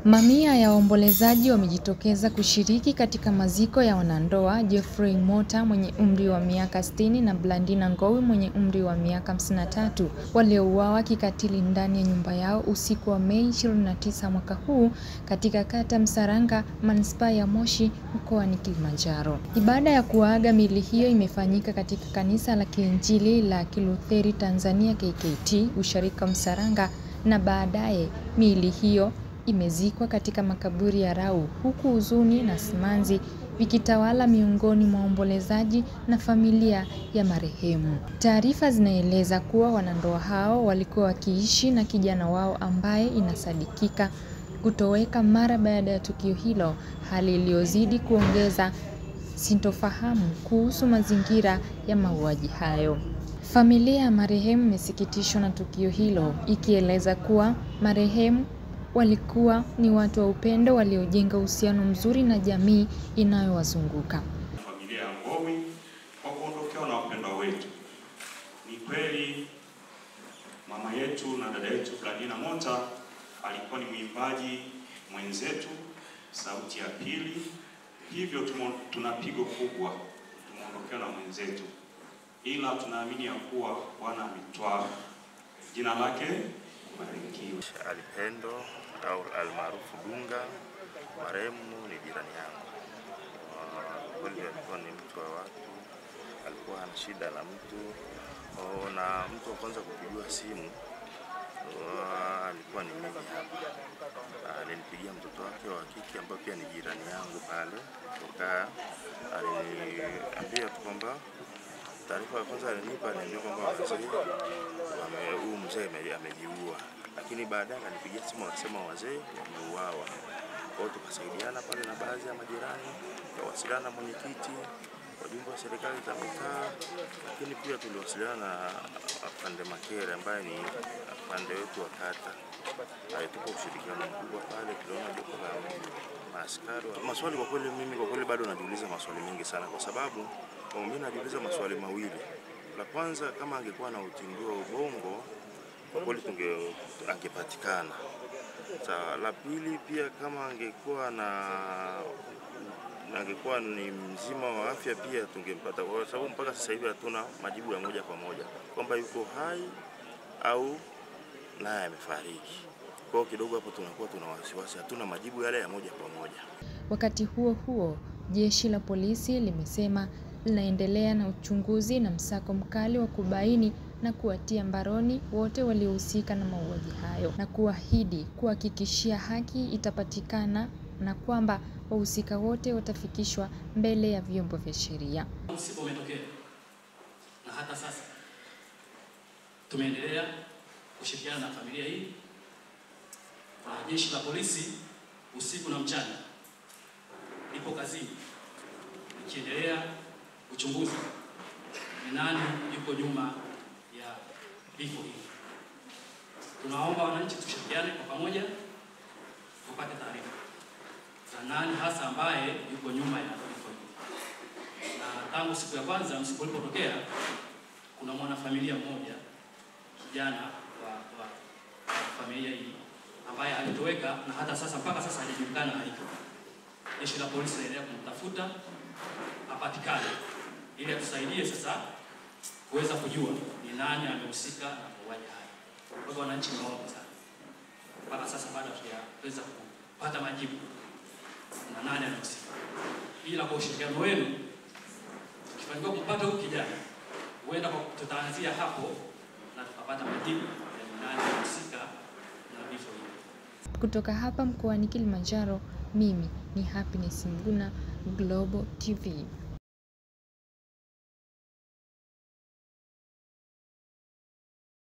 Mamia ya waombolezaji wamejitokeza kushiriki katika maziko ya wanandoa Jeffrey Mota mwenye umri wa miaka 60 na Blandina Ngowi mwenye umri wa miaka 53 waliouawa kikatili ndani ya nyumba yao usiku wa Mei 29 mwaka huu katika kata Msaranga, manispaa ya Moshi, mkoani Kilimanjaro. Ibada ya kuaga miili hiyo imefanyika katika kanisa la Kiinjili la Kilutheri Tanzania KKT usharika Msaranga, na baadaye miili hiyo imezikwa katika makaburi ya Rau, huku huzuni na simanzi vikitawala miongoni mwa waombolezaji na familia ya marehemu. Taarifa zinaeleza kuwa wanandoa hao walikuwa wakiishi na kijana wao ambaye inasadikika kutoweka mara baada ya tukio hilo, hali iliyozidi kuongeza sintofahamu kuhusu mazingira ya mauaji hayo. Familia ya marehemu imesikitishwa na tukio hilo, ikieleza kuwa marehemu walikuwa ni watu wa upendo waliojenga uhusiano mzuri na jamii inayowazunguka. Familia ya Ngowi kwa kuondokewa na wapendwa wetu. Ni kweli mama yetu na dada yetu Blandina Mota alikuwa ni mwimbaji mwenzetu, sauti ya pili. Hivyo tuna pigo kubwa, tumeondokewa na mwenzetu. Ila tunaamini ya kuwa Bwana ametwaa. Jina lake barikiwe. Alipendo au almaarufu Dunga, marehemu ni jirani yangu. Kweli alikuwa ni mtu wa watu, alikuwa ana shida na mtu, na mtu wa kwanza kupigiwa simu alikuwa ni mimi hapa. Alinipigia mtoto wake wa kike ambaye pia ni jirani yangu pale. Aliniambia kwamba taarifa ya kwanza alinipa ni kwamba huyu mzee amejiua. Lakini baadaye alinipigia simu akasema wazee wameuawa. Kwa hiyo tukasaidiana pale na baadhi ya majirani, tukawasiliana na mwenyekiti, wajumbe wa serikali za mitaa, lakini pia tuliwasiliana na afande Makere ambaye ni afande wetu wa kata. Alitupa ushirikiano mkubwa pale, tuliona jopo la maaskari. Maswali kwa kweli bado najiuliza maswali mengi sana, kwa sababu mimi najiuliza maswali mawili. La kwanza, kama angekuwa na utindio wa ubongo kwa kweli angepatikana. La pili pia, kama angekuwa ni mzima wa afya pia tungempata, kwa sababu mpaka sasa hivi hatuna majibu ya moja kwa moja kwamba yuko hai au naye amefariki. Kwa kidogo hapo tunakuwa tuna wasiwasi, hatuna majibu yale ya moja kwa moja. Wakati huo huo, jeshi la polisi limesema linaendelea na uchunguzi na msako mkali wa kubaini na kuwatia mbaroni wote waliohusika na mauaji hayo, na kuahidi kuhakikishia haki itapatikana na kwamba wahusika wote watafikishwa mbele ya vyombo vya sheria. Msiba umetokea na hata sasa tumeendelea kushirikiana na familia hii na jeshi la polisi usiku na mchana lipo kazini ikiendelea uchunguzi ni nani yuko nyuma ya vifo hivi. Tunaomba wananchi tushirikiane kwa pamoja tupate taarifa za nani hasa ambaye yuko nyuma ya vifo hivi. Na tangu siku ya kwanza msiba ulipotokea, kuna mwanafamilia mmoja kijana wa familia hii ambaye alitoweka na hata sasa mpaka sasa hajajulikana aliko. Jeshi la polisi linaendelea kumtafuta apatikane ili atusaidie sasa kuweza kujua ni nani amehusika na mauaji haya. Kwa hivyo wananchi naomba sana, mpaka sasa bado hatujaweza kupata majibu na nani amehusika, ila kwa ushirikiano wenu tukifanikiwa kumpata huyu kijana, huenda tutaanzia hapo na tukapata majibu ya nani amehusika na vifo hivi. Kutoka hapa mkoani Kilimanjaro, mimi ni Happiness Mguna, Global TV.